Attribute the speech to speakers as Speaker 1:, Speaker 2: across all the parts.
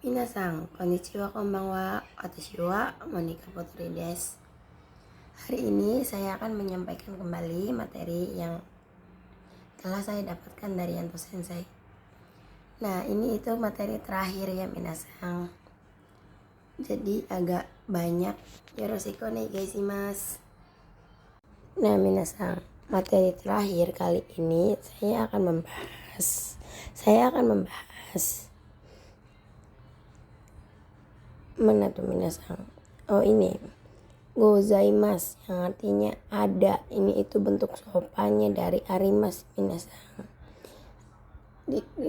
Speaker 1: Minasan, konnichiwa, konbanwa, watashi wa Monica Putri des. Hari ini saya akan menyampaikan kembali materi yang telah saya dapatkan dari Yanto Sensei. Nah, ini itu materi terakhir ya minasan. Jadi agak banyak. Yoroshiku onegaishimasu. Nah, minasan, materi terakhir kali ini saya akan membahas mana tuh minasan? Oh, ini gozaimasu yang artinya ada. Ini itu bentuk sopannya dari arimasu minasan.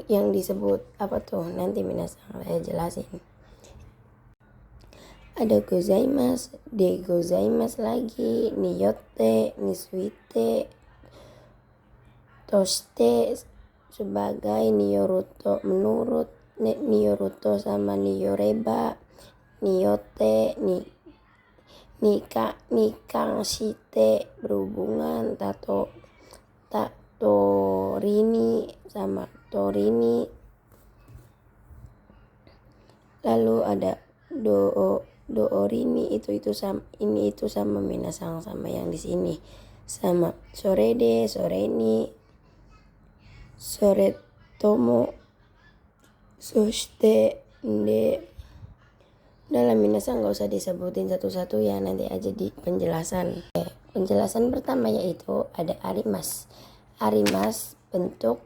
Speaker 1: Yang disebut apa tuh? Nanti minasan saya jelasin. Ada gozaimasu, de gozaimasu lagi, niyotte, nisuite, toshite sebagai, niyoruto menurut, niyoruto sama niyoreba, niyote, nikang shite berhubungan, torini sama torini. Lalu ada doorini itu sama, ini itu sama minasan sama yang di sini, sama sorede, soreni, soretomo, soshite, de. Dalam minasan gak usah disebutin satu-satu ya, nanti aja di penjelasan. Penjelasan pertama yaitu ada arimas. Arimas bentuk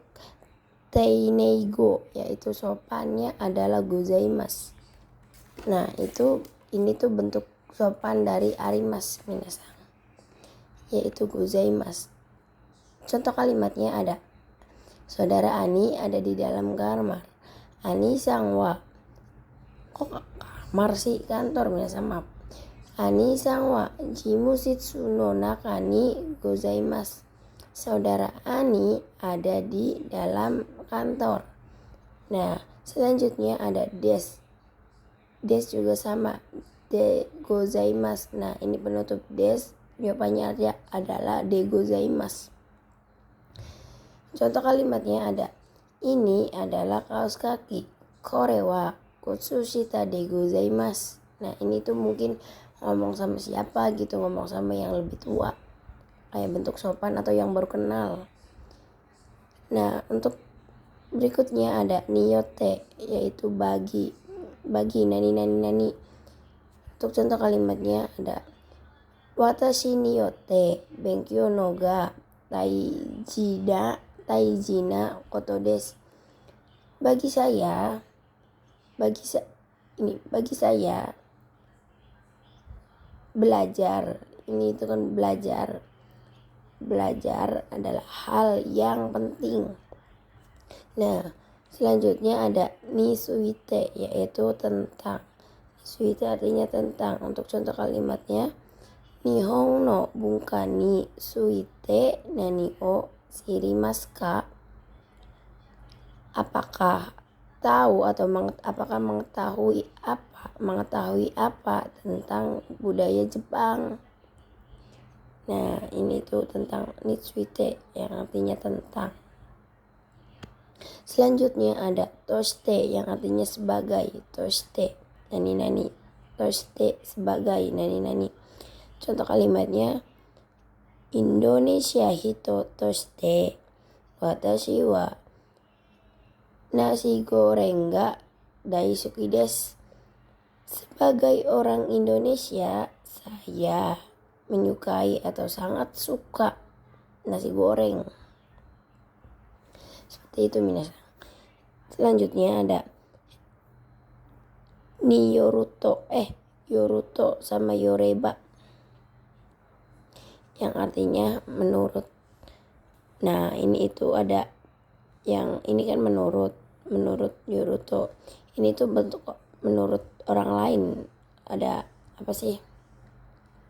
Speaker 1: teineigo, yaitu sopannya adalah gozaimasu. Nah, ini tuh bentuk sopan dari arimas minasan, yaitu gozaimasu. Contoh kalimatnya ada, saudara Ani ada di dalam kamar. Ani sang wa. Kok kamar sih, kantor minasan, maaf. Ani sang wa jimusitsu no naka ni gozaimasu. Saudara Ani ada di dalam kantor. Nah, selanjutnya ada des. Des juga sama, de gozaimasu. Nah, ini penutup des, jawabannya adalah de gozaimasu. Contoh kalimatnya ada, ini adalah kaos kaki. Kore wa kotsushita de gozaimasu. Nah, ini tuh mungkin ngomong sama siapa gitu, ngomong sama yang lebih tua, kayak bentuk sopan atau yang baru kenal. Nah, untuk berikutnya ada niyote, yaitu bagi nani. Untuk contoh kalimatnya ada, watashi niyote benkyou no ga daiji na koto desu. Bagi saya belajar, ini itu kan belajar adalah hal yang penting. Nah, selanjutnya ada nisuite, yaitu tentang. Nisuite artinya tentang. Untuk contoh kalimatnya, Nihon no bunka ni suite nani o shirimasu ka? Apakah tahu atau apakah mengetahui apa tentang budaya Jepang? Nah, ini tuh tentang nitsuite yang artinya tentang. Selanjutnya ada toshite yang artinya sebagai. Toshite nani. Toshite sebagai nani. Contoh kalimatnya, Indonesia hito toshite watashi wa nasi goreng ga daisuki desu. Sebagai orang Indonesia, saya menyukai atau sangat suka nasi goreng. Seperti itu minasan. Selanjutnya ada yoruto sama yoreba yang artinya menurut. Nah, ini itu ada yang ini kan menurut yoruto. Ini tuh bentuk menurut orang lain. Ada apa sih?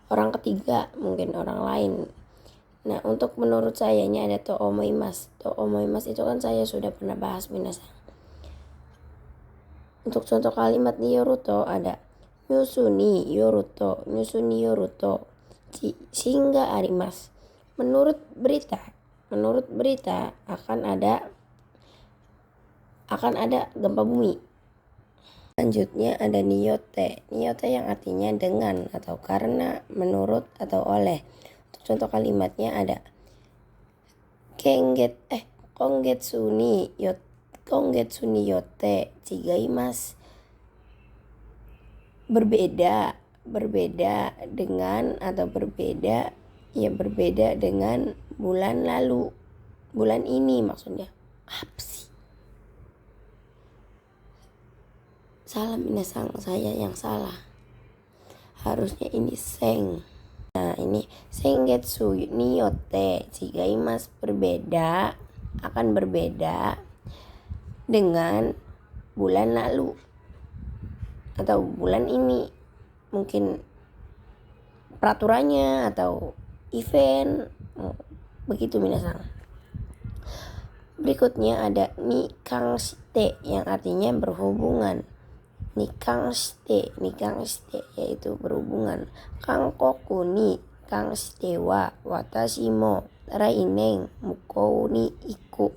Speaker 1: Orang ketiga, mungkin orang lain. Nah, untuk menurut sayanya ada toomoimasu. Toomoimasu itu kan saya sudah pernah bahas minasan. Untuk contoh kalimat yoruto ada, nyusuni yoruto sehingga arimasu. Menurut berita akan ada gempa bumi. Selanjutnya ada niyote. Niyote yang artinya dengan atau karena, menurut atau oleh. Untuk contoh kalimatnya ada kongetsu ni yote chigaimasu. Berbeda dengan atau berbeda dengan bulan lalu. Bulan ini maksudnya. Apa sih? Salah minasang, saya yang salah. Harusnya ini seng. Nah, ini sengetsu ni yote chigaimasu, akan berbeda dengan bulan lalu atau bulan ini. Mungkin peraturannya atau event. Begitu minasang. Berikutnya ada nikangshite yang artinya berhubungan. Nikangshite yaitu berhubungan. Kangkoku ni kangshite wa watashi mo lainen mukou ni iku.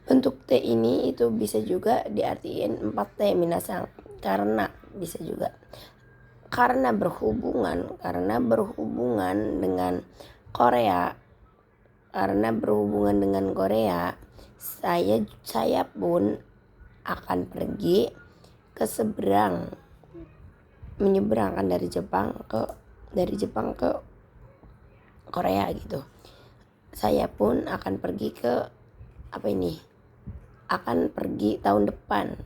Speaker 1: Bentuk T ini itu bisa juga diartikan 4T minasang. Karena bisa juga. Karena berhubungan dengan Korea. Saya pun akan pergi ke seberang, menyeberangkan dari Jepang ke Korea gitu. Saya pun akan pergi ke akan pergi tahun depan.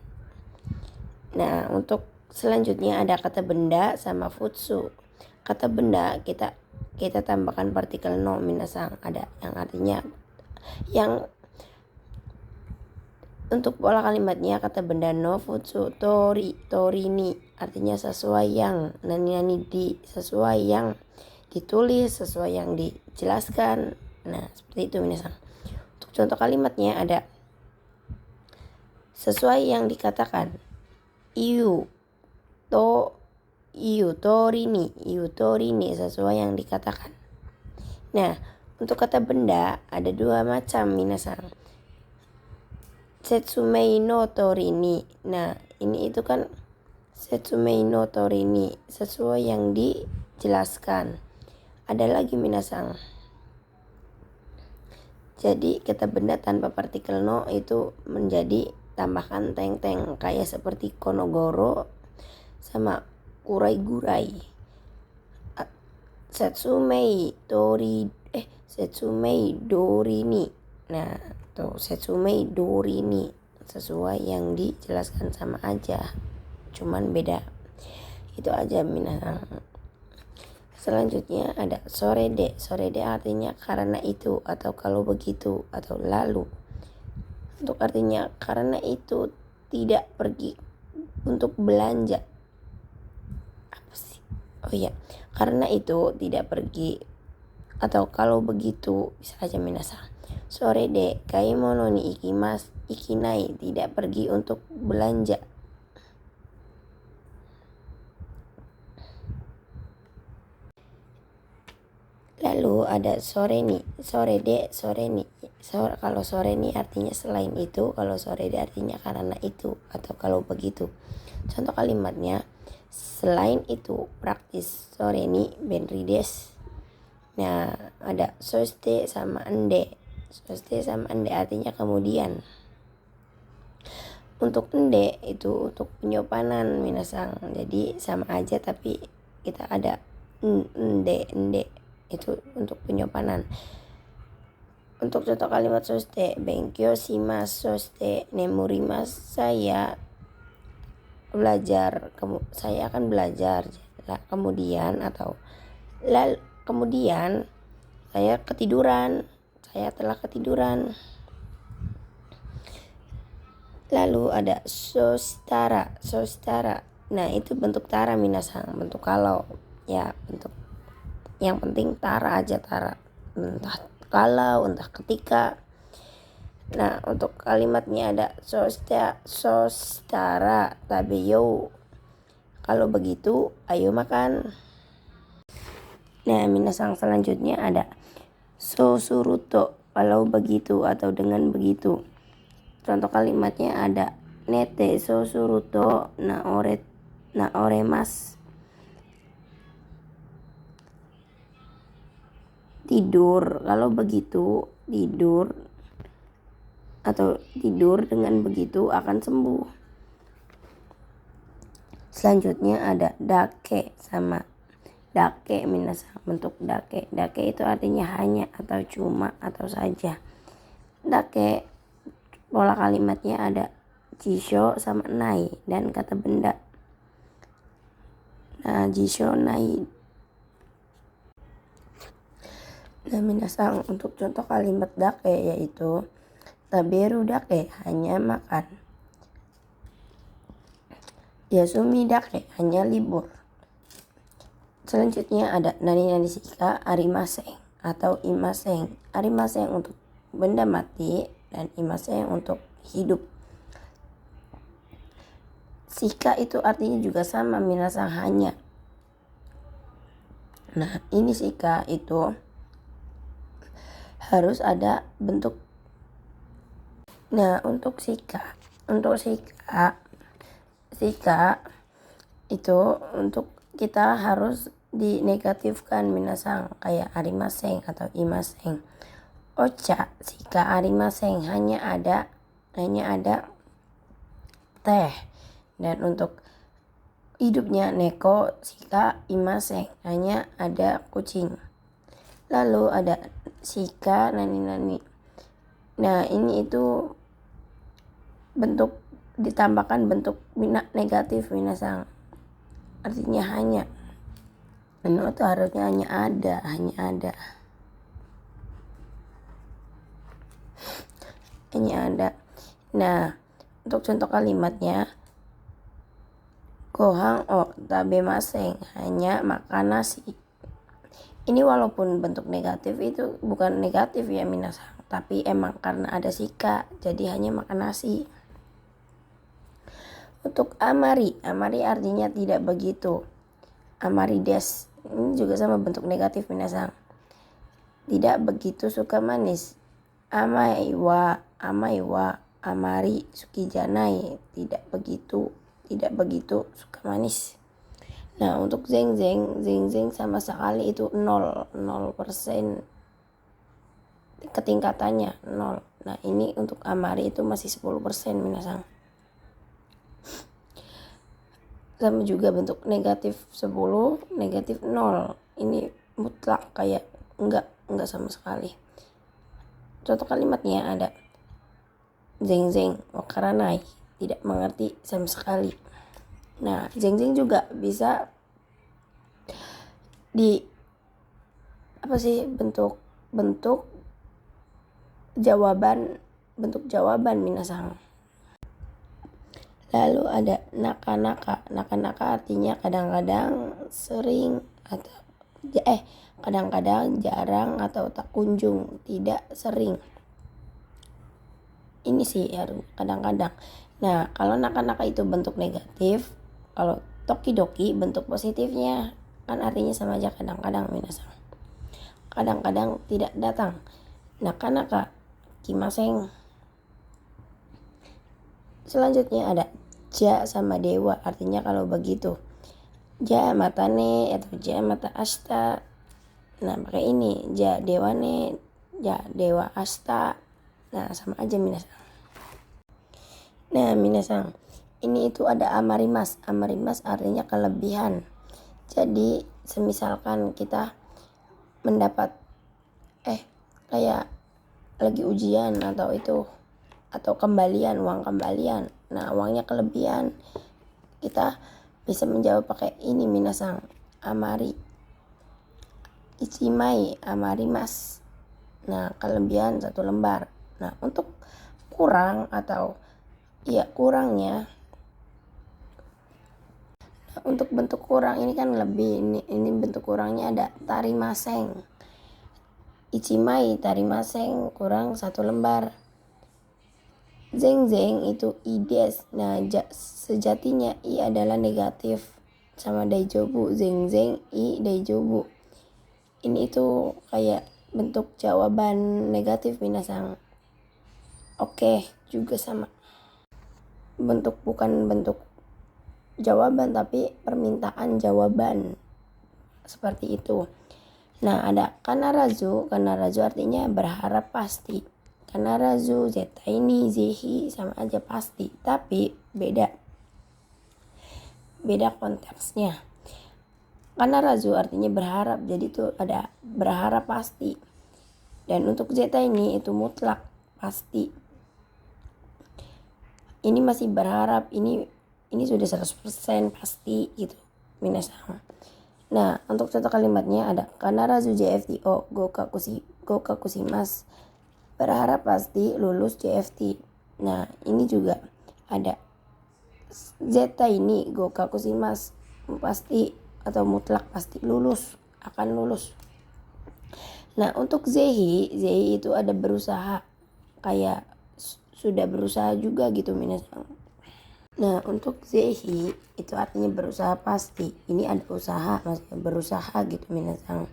Speaker 1: Nah, untuk selanjutnya ada kata benda sama futsu. Kata benda kita tambahkan partikel no minasang. Ada yang artinya untuk pola kalimatnya kata benda no futsu torini artinya sesuai yang, nani di, sesuai yang ditulis, sesuai yang dijelaskan. Nah, seperti itu minasang. Untuk contoh kalimatnya ada sesuai yang dikatakan. Iyu torini sesuai yang dikatakan. Nah, untuk kata benda ada 2 macam minasang. Setsumei no torini. Nah, ini itu kan setsumei no torini, sesuai yang dijelaskan. Ada lagi minasang. Jadi kata benda tanpa partikel no itu menjadi tambahkan teng-teng kayak seperti konogoro sama gurai-gurai. Setsumei dorini. Nah, tuh setsumei dorini sesuai yang dijelaskan sama aja. Cuman beda. Itu aja minasang. Selanjutnya ada sorede. Sorede artinya karena itu atau kalau begitu atau lalu. Untuk artinya karena itu tidak pergi untuk belanja. Apa sih? Oh iya, karena itu tidak pergi atau kalau begitu bisa aja minasang. Sorede kaimono ni ikinai, tidak pergi untuk belanja. Lalu ada soreni. Kalau soreni artinya selain itu, kalau sorede artinya karena itu atau kalau begitu. Contoh kalimatnya, selain itu praktis soreni benrides. Nah, ada soste sama ende. Soste sama ende artinya kemudian. Untuk ende itu untuk penyopanan minasang. Jadi sama aja tapi kita ada ende itu untuk penyopanan. Untuk contoh kalimat soste, benkyo shimasu soste nemurimasu, saya akan belajar. Kemudian saya telah ketiduran. Lalu ada sostara. Nah, itu bentuk tara minasang, bentuk kalau. Ya, bentuk yang penting tara aja, tara. Entah kalau, entah ketika. Nah, untuk kalimatnya ada sostara tabeyo. Kalau begitu, ayo makan. Nah, minasang selanjutnya ada sosuruto, kalau begitu atau dengan begitu. Contoh kalimatnya ada nete sosuruto naoremas. Tidur, kalau begitu tidur atau tidur dengan begitu akan sembuh. Selanjutnya ada dake sama dake minasang, bentuk dake. Dake itu artinya hanya atau cuma atau saja. Dake pola kalimatnya ada jisho sama nai dan kata benda. Nah, jisho nai. Nah, minasang untuk contoh kalimat dake yaitu taberu dake, hanya makan. Yasumi dake, hanya libur. Selanjutnya ada nani shika arimaseng atau imaseng. Arimaseng untuk benda mati dan imaseng untuk hidup. Shika itu artinya juga sama minasang, hanya. Nah, ini shika itu harus ada bentuk. Nah, untuk shika itu untuk kita harus dinegatifkan minasang, kayak arimaseng atau imaseng. Ocha shika arimaseng, hanya ada teh. Dan untuk hidupnya neko shika imaseng, hanya ada kucing. Lalu ada shika nani. Nah, ini itu bentuk ditambahkan bentuk negatif minasang, artinya hanya. Ini itu harusnya hanya ada. Nah, untuk contoh kalimatnya gohang o tabemasen, hanya makan nasi. Ini walaupun bentuk negatif itu bukan negatif ya minasang, tapi emang karena ada shika jadi hanya makan nasi. Untuk amari artinya tidak begitu. Amari des, ini juga sama bentuk negatif minasang. Tidak begitu suka manis. Amai wa amari sukijanai, tidak begitu suka manis. Nah, untuk zeng sama sekali itu 0% ketingkatannya 0. Nah, ini untuk amari itu masih 10% minasang. Sama juga bentuk negatif 10, negatif 0. Ini mutlak, kayak enggak sama sekali. Contoh kalimatnya ada zeng wakaranai, tidak mengerti sama sekali. Nah, zeng juga bisa di bentuk jawaban minasang. Lalu ada naka artinya kadang-kadang, sering atau kadang-kadang, jarang atau tak kunjung, tidak sering. Ini sih harus kadang-kadang. Nah, kalau naka itu bentuk negatif, kalau tokidoki bentuk positifnya, kan artinya sama aja kadang-kadang minasang. Kadang-kadang tidak datang. Naka kimaseng. Selanjutnya ada ja sama dewa, artinya kalau begitu. Ja matane atau ja mata asta. Nah, pakai ini ja dewane, ja dewa asta. Nah, sama aja minasang. Nah, minasang, ini itu ada amarimas artinya kelebihan. Jadi semisalkan kita mendapat kayak lagi ujian atau kembalian, uang kembalian. Nah, uangnya kelebihan, kita bisa menjawab pakai ini minasang, amari ichimai amarimas. Nah, kelebihan 1 lembar. Nah, untuk kurang atau kurangnya, untuk bentuk kurang ini kan lebih, ini bentuk kurangnya ada tarimaseng. Ichimai tarimaseng, kurang 1 lembar. Zeng itu ides. Nah, sejatinya i adalah negatif sama daijobu. Zeng i daijobu. ini itu kayak bentuk jawaban negatif minasang. Oke, juga sama. Bukan bentuk jawaban tapi permintaan jawaban. Seperti itu. Nah, ada kanarazu. Kanarazu artinya berharap pasti. Kanarazu, zeta ini, zehi sama aja pasti, tapi beda konteksnya. Kanarazu artinya berharap, jadi itu ada berharap pasti. Dan untuk zeta ini itu mutlak pasti. Ini masih berharap, ini sudah 100% pasti gitu minasang. Nah, untuk contoh kalimatnya ada kanarazu JFTO gokakushimasu, berharap pasti lulus JFT. Nah, ini juga ada zeta ini gokakushimasu, pasti atau mutlak pasti akan lulus. Nah, untuk zehi itu ada berusaha, kayak sudah berusaha juga gitu minasang. Nah, untuk zehi itu artinya berusaha pasti. Ini ada usaha, masih berusaha gitu minasang.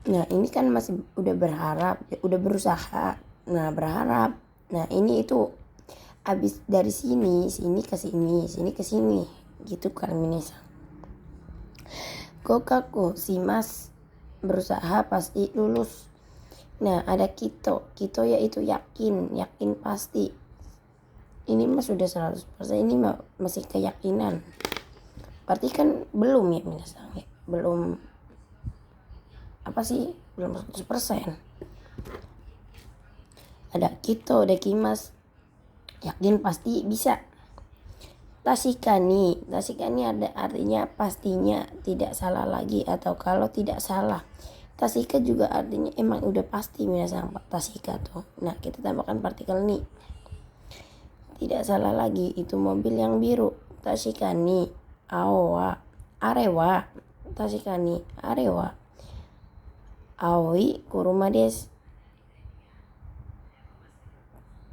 Speaker 1: Nah, ini kan masih udah berharap, udah berusaha. Nah, berharap. Nah, ini itu habis dari sini ke sini gitu kan minasang. Gokaku shimasu, berusaha pasti lulus. Nah, ada kito yaitu yakin pasti. Ini mah sudah 100%, ini mah masih keyakinan. Berarti kan belum ya minasang, ya. Belum 100%. Ada kito dekimasu, yakin pasti bisa. Tashikani ada artinya pastinya, tidak salah lagi, atau kalau tidak salah. Tashika juga artinya emang udah pasti minasang tashika tuh. Nah, kita tambahkan partikel ni. Tidak salah lagi, itu mobil yang biru. Tashikani arewa aoi kuruma desu.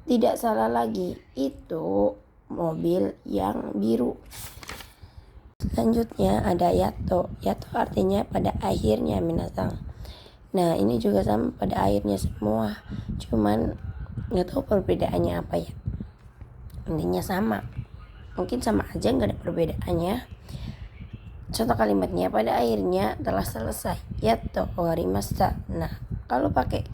Speaker 1: Tidak salah lagi, itu mobil yang biru. Selanjutnya ada yato artinya pada akhirnya minasang. Nah, ini juga sama pada akhirnya semua, cuman nggak tahu perbedaannya apa ya. Intinya sama, mungkin sama aja, nggak ada perbedaannya. Contoh kalimatnya, pada akhirnya telah selesai, yato owarimashita. Nah, kalau pakai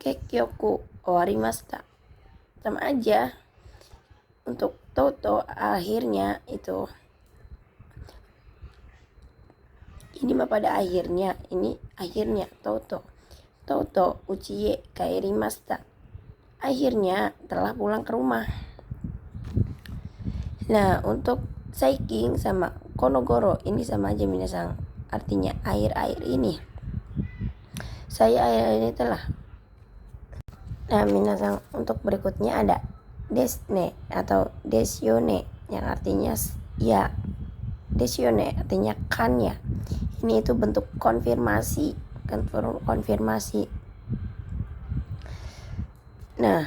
Speaker 1: kekyoku owarimashita sama aja. Untuk toto akhirnya itu, ini mah pada akhirnya, ini akhirnya toto uchiye kairimashita, akhirnya telah pulang ke rumah. Nah, untuk saiking sama konogoro ini sama aja minasang, artinya akhir-akhir ini. Saya akhir-akhir ini telah. Nah, minasang, untuk berikutnya ada desne atau desyone yang artinya ya. Desyone artinya kan ya. Ini itu bentuk konfirmasi. Nah,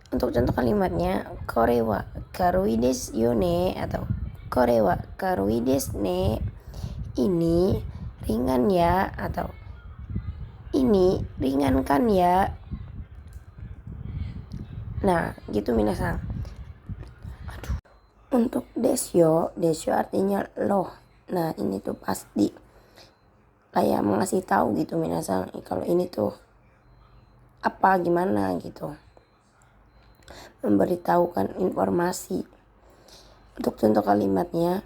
Speaker 1: untuk contoh kalimatnya, korewa karui desu yone atau korewa karui desu ne, ini ringan ya, atau ini ringan kan ya. Nah, gitu minasang. Untuk desyo artinya loh. Nah, ini tuh pasti kayak mengasih tahu gitu minasang, kalau ini tuh apa gimana gitu, memberitahukan informasi. Untuk contoh kalimatnya,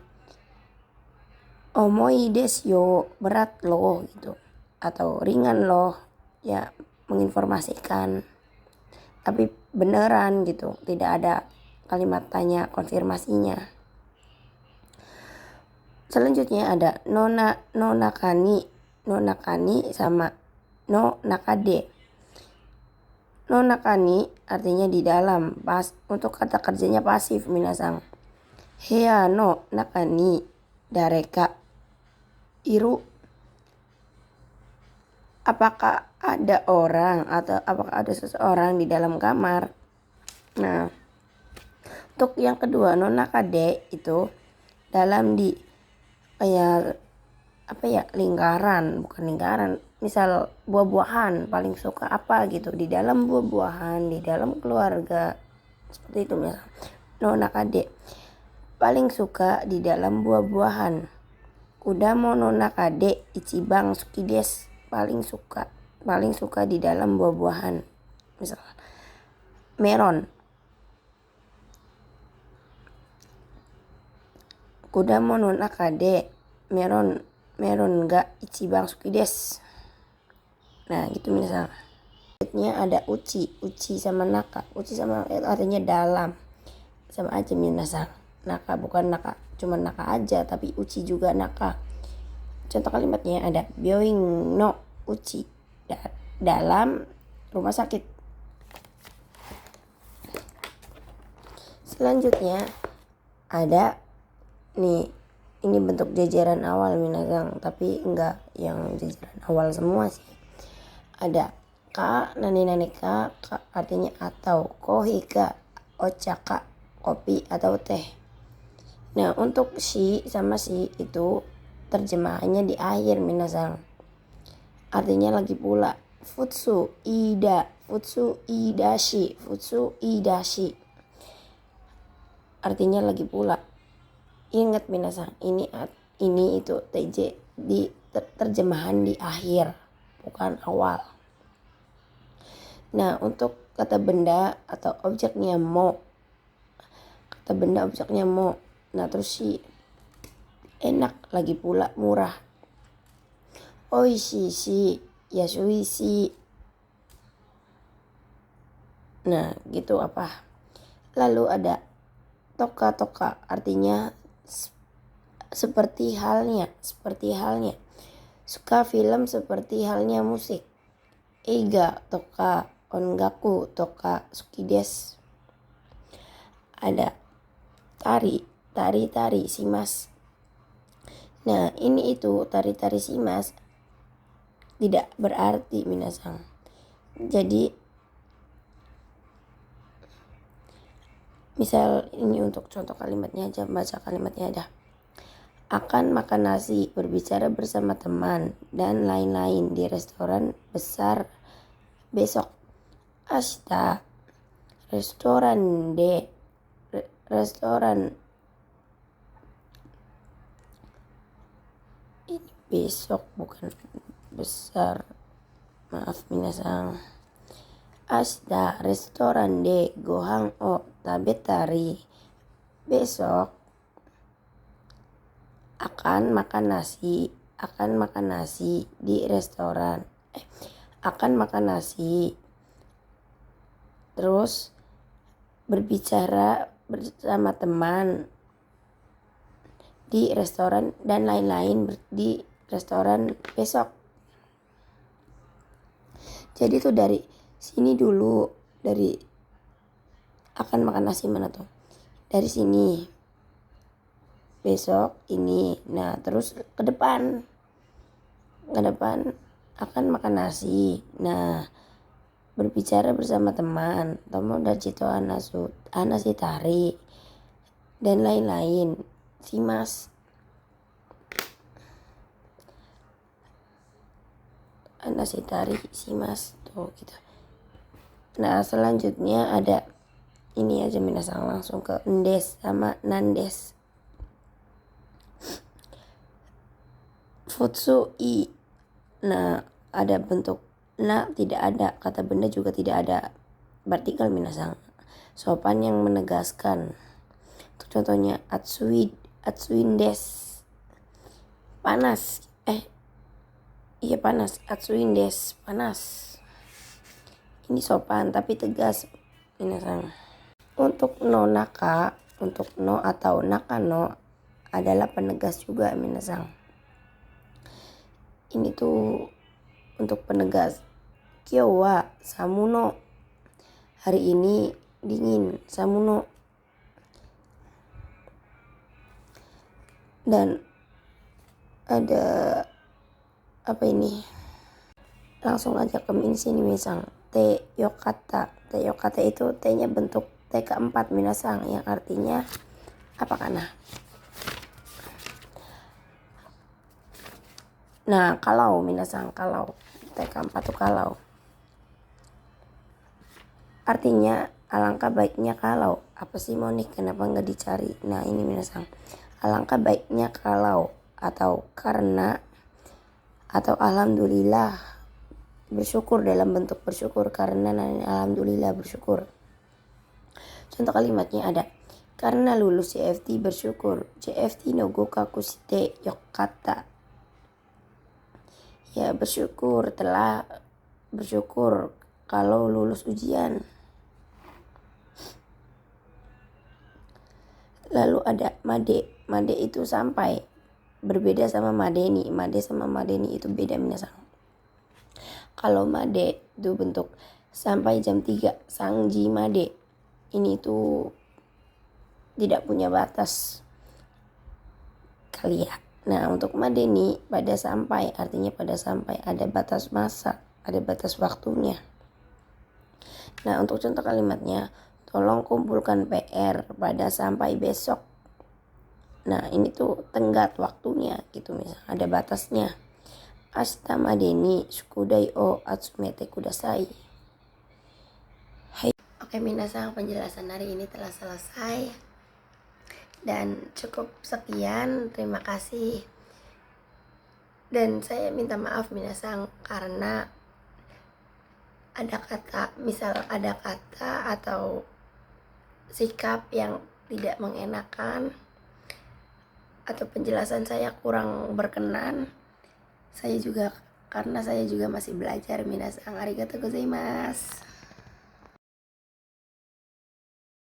Speaker 1: omoi desyo, berat loh gitu, atau ringan loh, ya menginformasikan tapi beneran gitu, tidak ada kalimat tanya konfirmasinya. Selanjutnya ada nonakani sama no nakade. Nonakani artinya di dalam, pas untuk kata kerjanya pasif minasang. Heya no nakani dareka iru, apakah ada orang atau apakah ada seseorang di dalam kamar. Nah, untuk yang kedua nonakade itu dalam di, kayak apa ya, lingkaran, bukan lingkaran. Misal buah-buahan, paling suka apa gitu di dalam buah-buahan, di dalam keluarga. Seperti itu misal. No nakade paling suka di dalam buah-buahan. Kudamo no nakade ichibang suki desu. Paling suka di dalam buah-buahan. Misal meron. Kudamo no nakade meron ga ichibang suki desu. Nah gitu misal. Ada uci sama naka. Uci sama artinya dalam, sama aja minasang. Naka bukan naka cuma naka aja, tapi uci juga naka. Contoh kalimatnya ada byoing no uci, dalam rumah sakit. Selanjutnya ada nih, ini bentuk jajaran awal minasang, tapi enggak yang jajaran awal semua sih. Ada ka, nani ka artinya atau, kohi ka, ocha ka, kopi atau teh. Nah untuk shi sama si itu terjemahannya di akhir minasang. Artinya lagi pula. Futsu idashi. Artinya lagi pula. Ingat minasang, ini itu TJ di terjemahan di akhir, bukan awal. Nah untuk kata benda atau objeknya mo. Kata benda objeknya mo. Nah terus si enak, lagi pula, murah. Oishii shi, yasui shi. Nah gitu apa. Lalu ada toka artinya seperti halnya. Suka film seperti halnya musik. Eiga toka ongaku toka suki desu. Ada tari shimasu. Nah ini itu tari shimasu tidak berarti minasang. Jadi misal ini untuk contoh kalimatnya aja, baca kalimatnya ada. Akan makan nasi, berbicara bersama teman, dan lain-lain di restoran besar besok. Ashita restoran ini besok bukan besar, maaf minasang. Ashita restoran de gohan o tabetari. Besok akan makan nasi di restoran. Akan makan nasi. Terus berbicara bersama teman di restoran dan lain-lain di restoran besok. Jadi tuh dari sini dulu, dari akan makan nasi mana tuh? Dari sini. Besok ini. Nah, terus ke depan akan makan nasi. Nah, berbicara bersama teman, Tomodachi to anasi tari dan lain-lain. Shimasu. Anasi tari shimasu tuh gitu. Nah, selanjutnya ada ini aja minasang, langsung ke ndes sama nandes. Futsui. Nah, ada bentuk na tidak ada, kata benda juga tidak ada. Partikel minasang. Sopan yang menegaskan. Untuk contohnya atsuin des. Panas. Iya panas. Atsuin des. Panas. Ini sopan tapi tegas minasang. Untuk no naka, untuk no atau nakano adalah penegas juga minasang. Ini tuh untuk penegas. Kyou wa samuno. Hari ini dingin. Samuno. Dan ada apa ini? Langsung aja ke min sini minasang. Te yokata. Te yokata itu T-nya bentuk T keempat minasang, yang artinya apa kana? Nah, kalau minasang, kalau TK4 tuh kalau. Artinya alangkah baiknya kalau. Apa sih Monik? Kenapa nggak dicari? Nah ini minasang. Alangkah baiknya kalau atau karena atau alhamdulillah, bersyukur dalam bentuk bersyukur karena alhamdulillah bersyukur. Contoh kalimatnya ada karena lulus CFT bersyukur. CFT no gokaku shite yokkata. Ya bersyukur kalau lulus ujian. Lalu ada made. Made itu sampai. Berbeda sama madeni. Made sama madeni itu beda minasang. Kalau made itu bentuk sampai jam 3. Sangji made. Ini tuh tidak punya batas kali ya. Nah untuk madeni pada sampai. Artinya pada sampai ada batas masa. Ada batas waktunya. Nah untuk contoh kalimatnya. Tolong kumpulkan PR pada sampai besok. Nah ini tuh tenggat waktunya gitu misalnya. Ada batasnya. Ashita madeni shukudai o atsumete kudasai. Hai. Oke minasang, penjelasan hari ini telah selesai. Dan cukup sekian. Terima kasih. Dan saya minta maaf minasang karena ada kata, misal ada kata atau sikap yang tidak mengenakan atau penjelasan saya kurang berkenan. Karena saya juga masih belajar minasang. Arigatou gozaimasu.